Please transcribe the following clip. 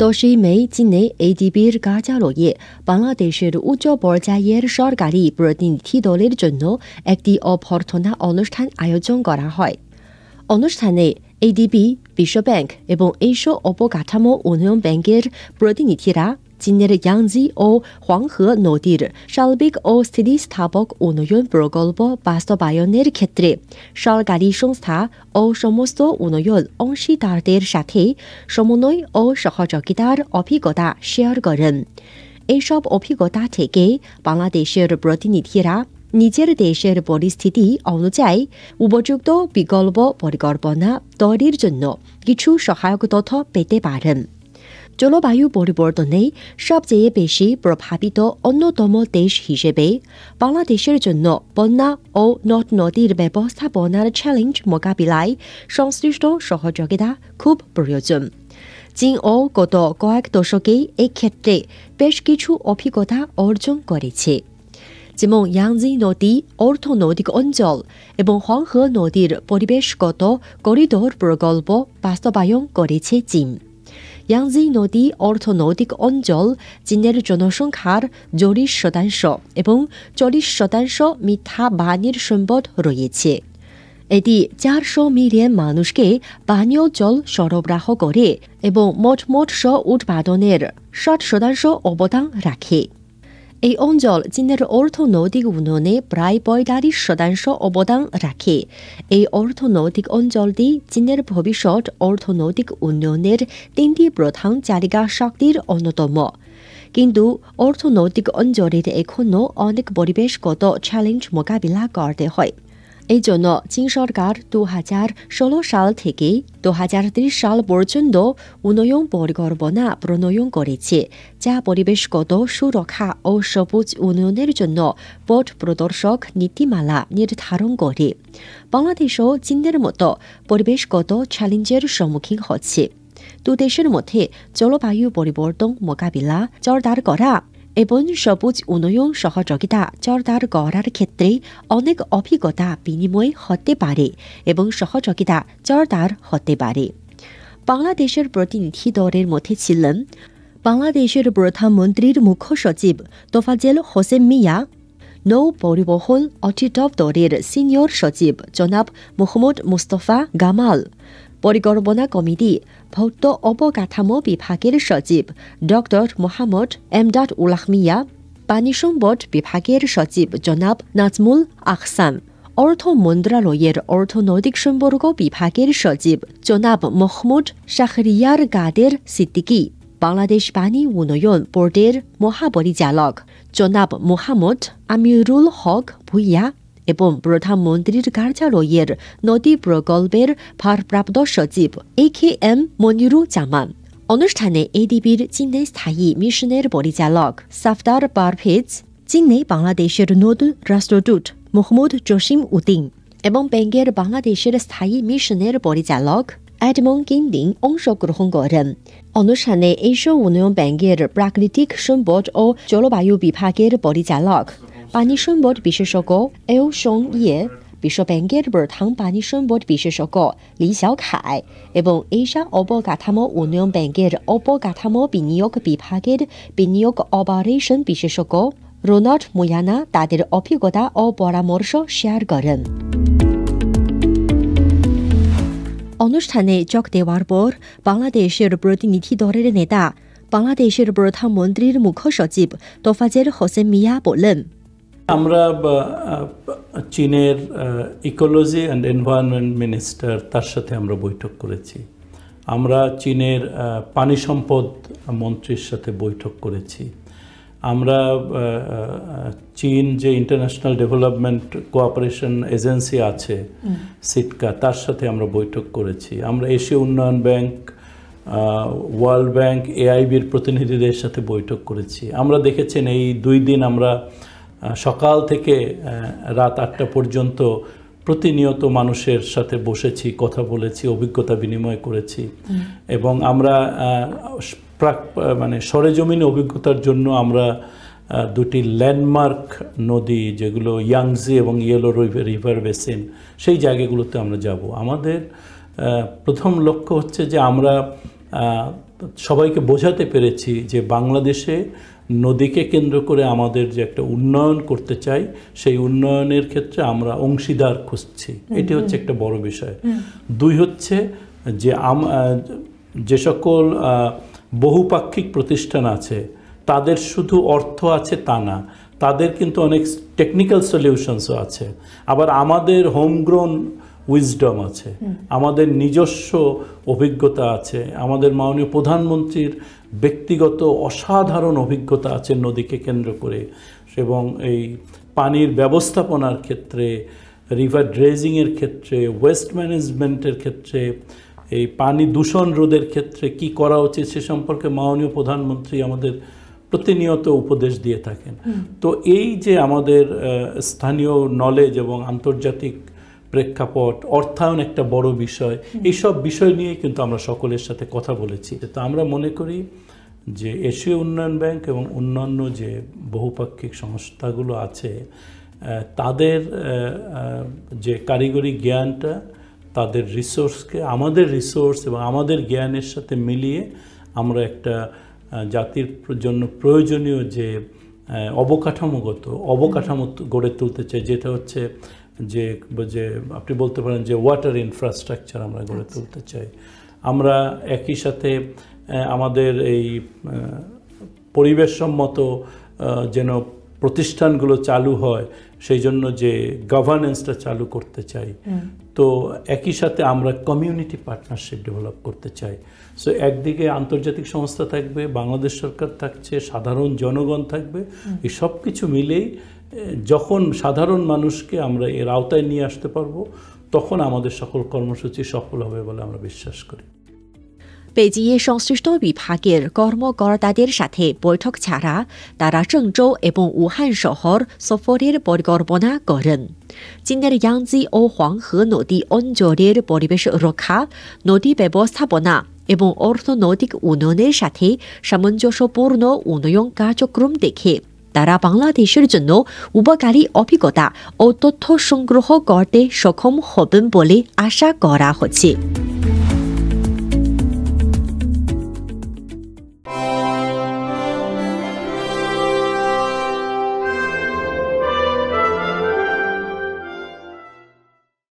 10ই মে চীনে এডিবির কার্যালয়ে বাংলাদেশের উচ্চ পর্যায়ের সরকারি প্রতিনিধি দলের জন্য একটি অভ্যর্থনা অনুষ্ঠান আয়োজন করা হয়। অনুষ্ঠানে এডিবি, বিশ্বব্যাংক এবং এশীয় অবকাঠামো উন্নয়ন ব্যাংকের প্রতিনিধিরা চীনের ইয়াংজি ও হোয়াংহে নদীর সার্বিক ও স্থিতিস্থাপক উন্নয়ন প্রকল্প বাস্তবায়নের ক্ষেত্রে সরকারি সংস্থা ও সমস্ত উন্নয়ন অংশীদারদের সাথে সমন্বয় ও সহযোগিতার অভিজ্ঞতা শেয়ার করেন। এসব অভিজ্ঞতা থেকে বাংলাদেশের প্রতিনিধিরা নিজের দেশের পরিস্থিতি অনুযায়ী উপযুক্ত বিকল্প পরিকল্পনা তৈরির জন্য কিছু সহায়ক তথ্য পেতে পারেন। জলবায়ু পরিবর্তনে সবচেয়ে বেশি প্রভাবিত অন্যতম দেশ হিসেবে বাংলাদেশের জন্য বন্যা ও নদ নদীর ব্যবস্থাপনার চ্যালেঞ্জ মোকাবিলায় সংশ্লিষ্ট সহযোগিতা খুব প্রয়োজন। চীনও গত কয়েক দশকে এই ক্ষেত্রে বেশ কিছু অভিজ্ঞতা অর্জন করেছে। যেমন ইয়াংজি নদী অর্থনৈতিক অঞ্চল এবং হোয়াংহে নদীর পরিবেশগত করিডোর প্রকল্প বাস্তবায়ন করেছে চীন। ইয়াংজি নদী অর্থনৈতিক অঞ্চল চীনের জনসংখ্যার 40% এবং 40% মিঠা পানির সম্পদ রয়েছে। এটি 400 মিলিয়ন মানুষকে পানীয় জল সরবরাহ করে এবং মোট মৎস্য উৎপাদনের 60% অবদান রাখে। এই অঞ্চল চীনের অর্থনৈতিক উন্নয়নে প্রায় 45% অবদান রাখে। এই অর্থনৈতিক অঞ্চলটি চীনের ভবিষ্যৎ অর্থনৈতিক উন্নয়নের 3টি প্রধান চালিকা শক্তির অন্যতম। কিন্তু অর্থনৈতিক অঞ্চলের এখনও অনেক পরিবেশগত চ্যালেঞ্জ মোকাবিলা করতে হয়। এই জন্য চীন সরকার 2016 সাল থেকে 2030 সাল পর্যন্ত উন্নয়ন পরিকল্পনা প্রণয়ন করেছে, যা পরিবেশগত সুরক্ষা ও সবুজ উন্নয়নের জন্য পথ প্রদর্শক নীতিমালা নির্ধারণ করে। বাংলাদেশও চীনের মতো পরিবেশগত চ্যালেঞ্জের সম্মুখীন হচ্ছে। দুদেশের মধ্যে জলবায়ু পরিবর্তন মোকাবিলা জোরদার করা এবং সবুজ উন্নয়ন সহযোগিতা জোরদার করার ক্ষেত্রে অনেক অভিজ্ঞতা বিনিময় হতে পারে এবং সহযোগিতা জোরদার হতে পারে। বাংলাদেশের প্রতিনিধি দলের মধ্যে ছিলেন বাংলাদেশের প্রধানমন্ত্রীর মুখ্য সচিব তোফাজ্জল হোসেন মিয়া, নৌ পরিবহন অধিদপ্তরের সিনিয়র সচিব জনাব মোহাম্মদ মুস্তফা গামাল, পরিকল্পনা কমিটি ভৌত অবকাঠামো বিভাগের সচিব ড মোহাম্মদ এমদাদ উল্লাহ মিয়া, পানি সম্পদ বিভাগের সচিব জনাব নাজমুল আহসান, অর্থ মন্ত্রণালয়ের অর্থনৈতিক সম্পর্ক বিভাগের সচিব জনাব মোহাম্মদ শাহরিয়ার কাদের সিদ্দিকী, বাংলাদেশ পানি উন্নয়ন বোর্ডের মহাপরিচালক জনাব মোহাম্মদ আমিরুল হক ভুইয়া এবং প্রধানমন্ত্রীর কার্যালয়ের নদী প্রকল্পের ভারপ্রাপ্ত সচিব AKM মনিরুজ্জামান। অনুষ্ঠানে এডিবির চীনে স্থায়ী মিশনের পরিচালক সাফদার পারভেজ, চীনে বাংলাদেশের নতুন রাষ্ট্রদূত মোহাম্মদ জসিম উদ্দিন এবং ব্যাংকের বাংলাদেশের স্থায়ী মিশনের পরিচালক এডমন্ড কিন্ডিং অংশগ্রহণ করেন। অনুষ্ঠানে এশীয় উন্নয়ন ব্যাংকের প্রাকৃতিক সম্পদ ও জলবায়ু বিভাগের পরিচালক পানি সম্পদ বিশেষজ্ঞ এও সং ইয়ে, বিশ্বব্যাংকের প্রধান পানি সম্পদ বিশেষজ্ঞ লি xiaokai এবং এশিয়া অবকাঠামো উন্নয়ন ব্যাংকের অবকাঠামো বিনিয়োগ বিভাগের বিনিয়োগ অপারেশন বিশেষজ্ঞ রোনাল্ড মুয়ানা তাদের অভিজ্ঞতা ও পরামর্শ শেয়ার করেন। অনুষ্ঠানে যোগ দেওয়ার পর বাংলাদেশের প্রতিনিধি দলের নেতা বাংলাদেশের প্রধানমন্ত্রীর মুখ্য সচিব তোফাজ্জল হোসেন মিয়া বলেন, আমরা চীনের ইকোলজি অ্যান্ড এনভায়রনমেন্ট মিনিস্টার তার সাথে আমরা বৈঠক করেছি। আমরা চীনের পানি সম্পদ মন্ত্রীর সাথে বৈঠক করেছি। আমরা চীন যে ইন্টারন্যাশনাল ডেভেলপমেন্ট কোঅপারেশন এজেন্সি আছে সিটকা, তার সাথে আমরা বৈঠক করেছি। আমরা এশীয় উন্নয়ন ব্যাংক, ওয়ার্ল্ড ব্যাংক, AIBর প্রতিনিধিদের সাথে বৈঠক করেছি। আমরা দেখেছেন এই 2 দিন আমরা সকাল থেকে রাত 8টা পর্যন্ত প্রতিনিয়ত মানুষের সাথে বসেছি, কথা বলেছি, অভিজ্ঞতা বিনিময় করেছি এবং আমরা সরেজমিনে অভিজ্ঞতার জন্য আমরা 2টি ল্যান্ডমার্ক নদী যেগুলো ইয়াংজি এবং ইয়েলো রিভার বেসিন, সেই জায়গাগুলোতে আমরা যাব। আমাদের প্রথম লক্ষ্য হচ্ছে যে আমরা সবাইকে বোঝাতে পেরেছি যে বাংলাদেশে নদীকে কেন্দ্র করে আমাদের যে একটা উন্নয়ন করতে চাই, সেই উন্নয়নের ক্ষেত্রে আমরা অংশীদার খুঁজছি, এটি হচ্ছে একটা বড় বিষয়। দুই হচ্ছে যে যে সকল বহুপাক্ষিক প্রতিষ্ঠান আছে তাদের শুধু অর্থ আছে তা না, তাদের কিন্তু অনেক টেকনিক্যাল সলিউশনসও আছে, আবার আমাদের হোমগ্রোন উইজডম আছে, আমাদের নিজস্ব অভিজ্ঞতা আছে, আমাদের মাননীয় প্রধানমন্ত্রীর ব্যক্তিগত অসাধারণ অভিজ্ঞতা আছে নদীকে কেন্দ্র করে, এবং এই পানির ব্যবস্থাপনার ক্ষেত্রে, রিভার ড্রেজিংয়ের ক্ষেত্রে, ওয়েস্ট ম্যানেজমেন্টের ক্ষেত্রে, এই পানি দূষণ রোধের ক্ষেত্রে কি করা উচিত সে সম্পর্কে মাননীয় প্রধানমন্ত্রী আমাদের প্রতিনিয়ত উপদেশ দিয়ে থাকেন। তো এই যে আমাদের স্থানীয় নলেজ এবং আন্তর্জাতিক প্রেক্ষাপট, অর্থায়ন একটা বড় বিষয়, এইসব বিষয় নিয়ে কিন্তু আমরা সকলের সাথে কথা বলেছি। তো আমরা মনে করি যে এশীয় উন্নয়ন ব্যাংক এবং অন্যান্য যে বহুপাক্ষিক সংস্থাগুলো আছে তাদের যে কারিগরি জ্ঞানটা, তাদের রিসোর্সকে আমাদের রিসোর্স এবং আমাদের জ্ঞানের সাথে মিলিয়ে আমরা একটা জাতির জন্য প্রয়োজনীয় যে অবকাঠামো গড়ে তুলতে চাই, যেটা হচ্ছে যে আপনি বলতে পারেন যে ওয়াটার ইনফ্রাস্ট্রাকচার আমরা গড়ে তুলতে চাই। আমরা একই সাথে আমাদের এই পরিবেশসম্মত যেন প্রতিষ্ঠানগুলো চালু হয় সেই জন্য যে গভর্নেন্সটা চালু করতে চাই। তো একই সাথে আমরা কমিউনিটি পার্টনারশিপ ডেভেলপ করতে চাই। সো একদিকে আন্তর্জাতিক সংস্থা থাকবে, বাংলাদেশ সরকার থাকছে, সাধারণ জনগণ থাকবে, এই সব কিছু মিলেই যখন সাধারণ মানুষকে আমরা এর আওতায় নিয়ে আসতে পারবো তখন আমাদের সকল কর্মসূচি সফল হবে বলে আমরা বিশ্বাস করি। বেজিংয়ে সংশ্লিষ্ট বিভাগের কর্মকর্তাদের সাথে বৈঠক ছাড়া তারা郑州এবং উহান শহর সফরের পরিকল্পনা করেন। চীনের ইয়াংজি ও হুয়াংহে নদী অঞ্চলের পরিবেশ রক্ষা, নদী ব্যবস্থাপনা এবং অর্থনৈতিক উন্নয়নের সাথে সামঞ্জস্যপূর্ণ উন্নয়ন কার্যক্রম দেখে তারা বাংলাদেশের জন্য উপকারী অভিজ্ঞতা ও তথ্য সংগ্রহ করতে সক্ষম হবেন বলে আশা করা হচ্ছে।